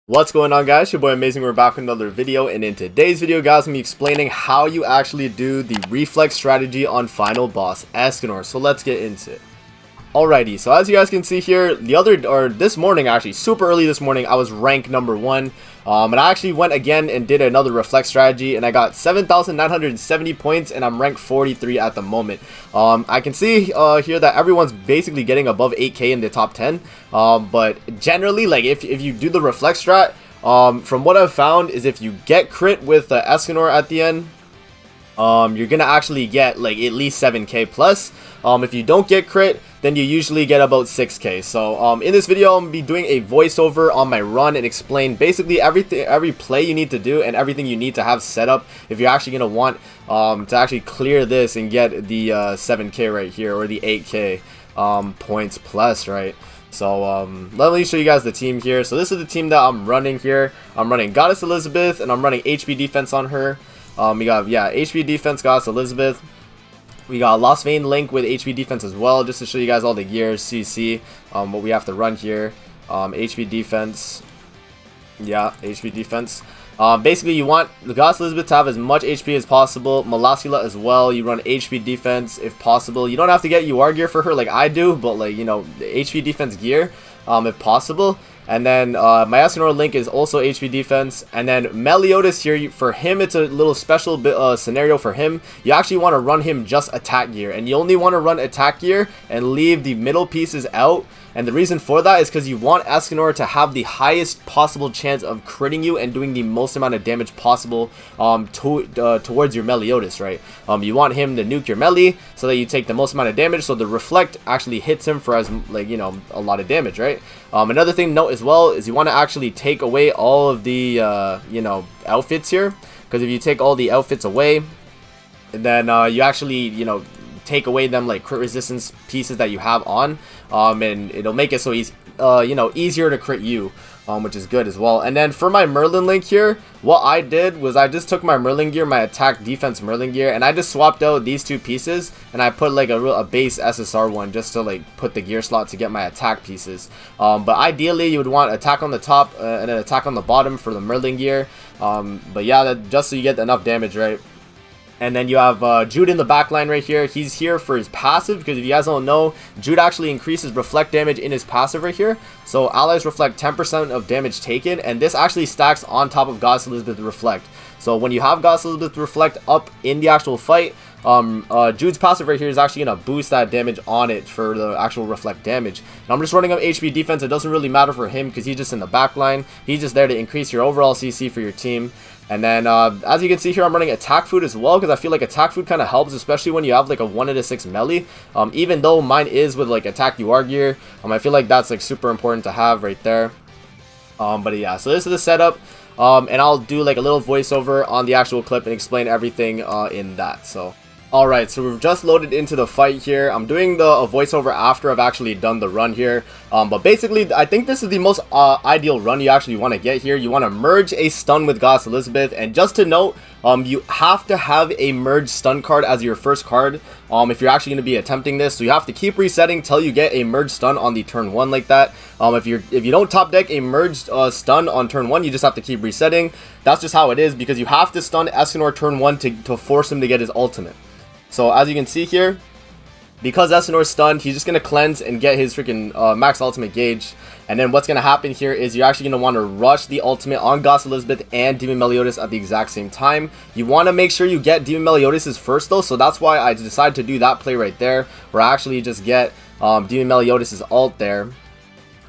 What's going on, guys? Your boy Amazing. We're back with another video, and in today's video, guys, I'm gonna be explaining how you actually do the reflex strategy on final boss Escanor. So let's get into it. Alrighty, so as you guys can see here, this morning, actually super early this morning, I was rank number 1, and I actually went again and did another reflex strategy, and I got 7,970 points, and I'm rank 43 at the moment. I can see here that everyone's basically getting above 8k in the top 10, but generally, like if you do the reflex strat, from what I've found is if you get crit with Escanor at the end, you're gonna actually get like at least 7k plus. If you don't get crit, then you usually get about 6k. So in this video, I'm gonna be doing a voiceover on my run and explain basically every play you need to do and everything you need to have set up if you're actually gonna want to actually clear this and get the 7k right here, or the 8k points plus, right? So let me show you guys the team here. So this is the team that I'm running here. I'm running Goddess Elizabeth, and I'm running HP defense on her. We got, HP defense, Goddess Elizabeth. We got Lost Vein Link with HP defense as well, just to show you guys all the gears, CC, what we have to run here. HP defense. Yeah, HP defense. Basically, you want the Goddess Elizabeth to have as much HP as possible. Malasula as well. You run HP defense if possible. You don't have to get UR gear for her like I do, but like, you know, the HP defense gear if possible. And then my Escanor Link is also HP defense. And then Meliodas here, for him, it's a little special scenario for him. You actually want to run him just attack gear. And you only want to run attack gear and leave the middle pieces out. And the reason for that is because you want Escanor to have the highest possible chance of critting you and doing the most amount of damage possible towards your Meliodas, right? You want him to nuke your melee so that you take the most amount of damage, so the reflect actually hits him for as, like, you know, a lot of damage, right? Another thing to note as well is you want to actually take away all of the you know, outfits here, because if you take all the outfits away, then you actually, you know, take away them like crit resistance pieces that you have on, and it'll make it so he's you know, easier to crit you, which is good as well. And then for my Merlin Link here, what I did was I just took my Merlin gear, my attack defense Merlin gear, and I just swapped out these two pieces, and I put like a base SSR one just to like put the gear slot to get my attack pieces. But ideally you would want attack on the top and then attack on the bottom for the Merlin gear. But yeah, just so you get enough damage, right? And then you have Jude in the back line right here. He's here for his passive, because if you guys don't know, Jude actually increases reflect damage in his passive right here. So allies reflect 10% of damage taken, and this actually stacks on top of Goddess Elizabeth reflect. So when you have Goddess Elizabeth reflect up in the actual fight, Jude's passive right here is actually going to boost that damage on it for the actual reflect damage. And I'm just running up HP defense. It doesn't really matter for him because he's just in the back line. He's just there to increase your overall CC for your team. And then as you can see here, I'm running attack food as well, because I feel like attack food kind of helps, especially when you have like a 1-6 melee. Even though mine is with like attack UR gear, I feel like that's like super important to have right there. But yeah, so this is the setup. And I'll do like a little voiceover on the actual clip and explain everything in that. So alright, so we've just loaded into the fight here. I'm doing the voiceover after I've actually done the run here. But basically, I think this is the most ideal run you actually want to get here. You want to merge a stun with Goddess Elizabeth. And just to note, you have to have a merge stun card as your first card if you're actually going to be attempting this. So you have to keep resetting till you get a merge stun on the turn 1 like that. If you don't top deck a merged stun on turn 1, you just have to keep resetting. That's just how it is, because you have to stun Escanor turn 1 to force him to get his ultimate. So as you can see here, because Escanor's stunned, he's just going to cleanse and get his freaking max ultimate gauge. And then what's going to happen here is you're actually going to want to rush the ultimate on Goddess Elizabeth and Demon Meliodas at the exact same time. You want to make sure you get Demon Meliodas first though, so that's why I decided to do that play right there, where I actually just get Demon Meliodas' ult there.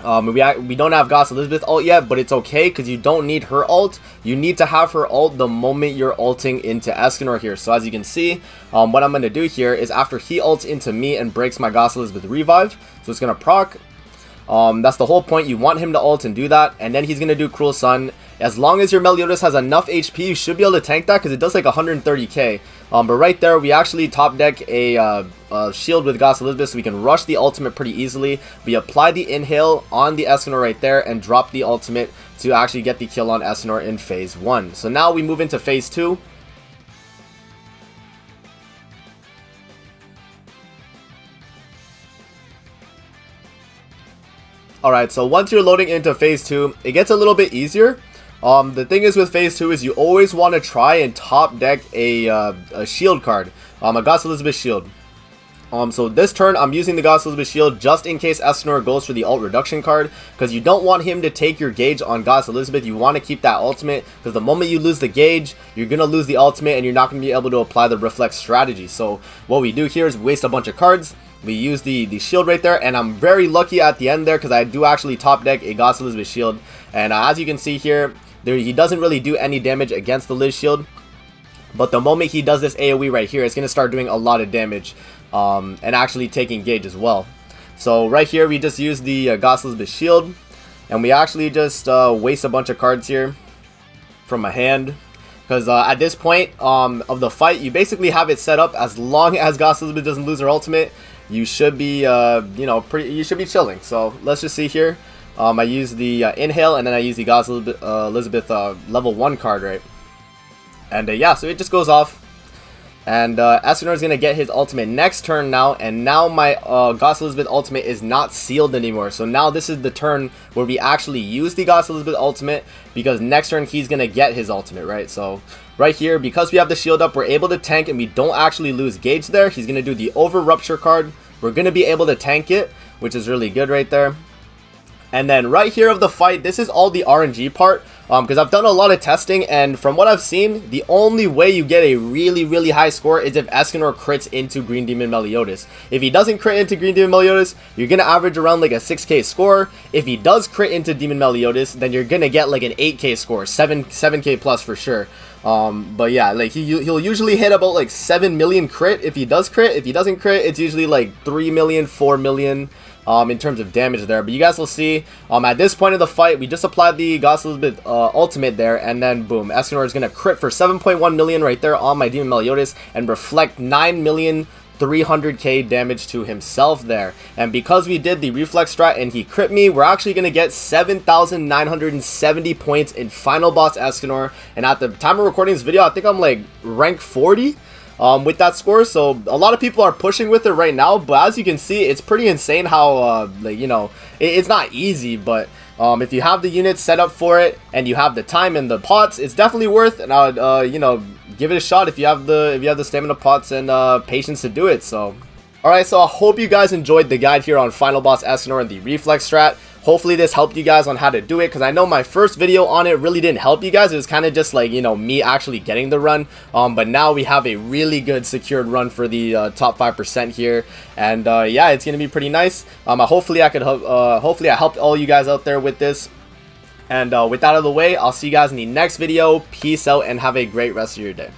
We don't have Goddess Elizabeth ult yet, but it's okay because you don't need her ult. You need to have her ult the moment you're ulting into Escanor here. So as you can see, what I'm going to do here is after he ults into me and breaks my Goddess Elizabeth revive, so it's going to proc. That's the whole point. You want him to ult and do that, and then he's going to do Cruel Sun. As long as your Meliodas has enough HP, you should be able to tank that, because it does like 130k. But right there, we actually top deck a shield with Goddess Elizabeth, so we can rush the ultimate pretty easily. We apply the inhale on the Escanor right there and drop the ultimate to actually get the kill on Escanor in phase 1. So now we move into phase 2. Alright, so once you're loading into phase 2, it gets a little bit easier. The thing is with phase 2 is you always want to try and top deck a shield card, a Goddess Elizabeth shield. So this turn I'm using the Goddess Elizabeth shield just in case Escanor goes for the ult reduction card, because you don't want him to take your gauge on Goddess Elizabeth. You want to keep that ultimate, because the moment you lose the gauge, you're going to lose the ultimate and you're not going to be able to apply the reflect strategy. So what we do here is waste a bunch of cards. We use the shield right there, and I'm very lucky at the end there because I do actually top deck a Goddess Elizabeth shield. And as you can see here, he doesn't really do any damage against the Liz shield. But the moment he does this AoE right here, it's going to start doing a lot of damage and actually taking gauge as well. So right here, we just use the Goddess Elizabeth shield, and we actually just waste a bunch of cards here from my hand. Because at this point of the fight, you basically have it set up as long as Goddess Elizabeth doesn't lose her ultimate. You should be, you should be chilling. So let's just see here. I use the inhale, and then I use the Goddess Elizabeth level 1 card, right? And yeah, so it just goes off. And Escanor is going to get his ultimate next turn now. And now my Goddess Elizabeth ultimate is not sealed anymore. So now this is the turn where we actually use the Goddess Elizabeth ultimate, because next turn he's going to get his ultimate, right? So right here, because we have the shield up, we're able to tank and we don't actually lose gauge there. He's going to do the over rupture card. We're going to be able to tank it, which is really good right there. And then right here of the fight, this is all the RNG part, because I've done a lot of testing, and from what I've seen, the only way you get a really high score is if Escanor crits into Green Demon Meliodas. If he doesn't crit into Green Demon Meliodas, you're going to average around like a 6k score. If he does crit into Demon Meliodas, then you're going to get like an 8k score, 7k plus for sure. But yeah, like he'll usually hit about like 7 million crit if he does crit. If he doesn't crit, it's usually like 3 million, 4 million in terms of damage there. But you guys will see at this point of the fight, we just applied the Goddess Elizabeth ultimate there, and then boom, Escanor is gonna crit for 7.1 million right there on my Demon Meliodas and reflect 9,300,000 damage to himself there. And because we did the reflex strat and he crit me, we're actually going to get 7,970 points in final boss Escanor. And at the time of recording this video, I think I'm like rank 40 with that score. So a lot of people are pushing with it right now, but as you can see, it's pretty insane how it's not easy, but if you have the units set up for it and you have the time and the pots, it's definitely worth. And I would give it a shot if you have the stamina pots and patience to do it. So alright, so I hope you guys enjoyed the guide here on final boss Escanor and the reflex strat. Hopefully this helped you guys on how to do it, because I know my first video on it really didn't help you guys. It was kind of just like, me actually getting the run. But now we have a really good secured run for the top 5% here. And yeah, it's going to be pretty nice. Hopefully I helped all you guys out there with this. And with that out of the way, I'll see you guys in the next video. Peace out and have a great rest of your day.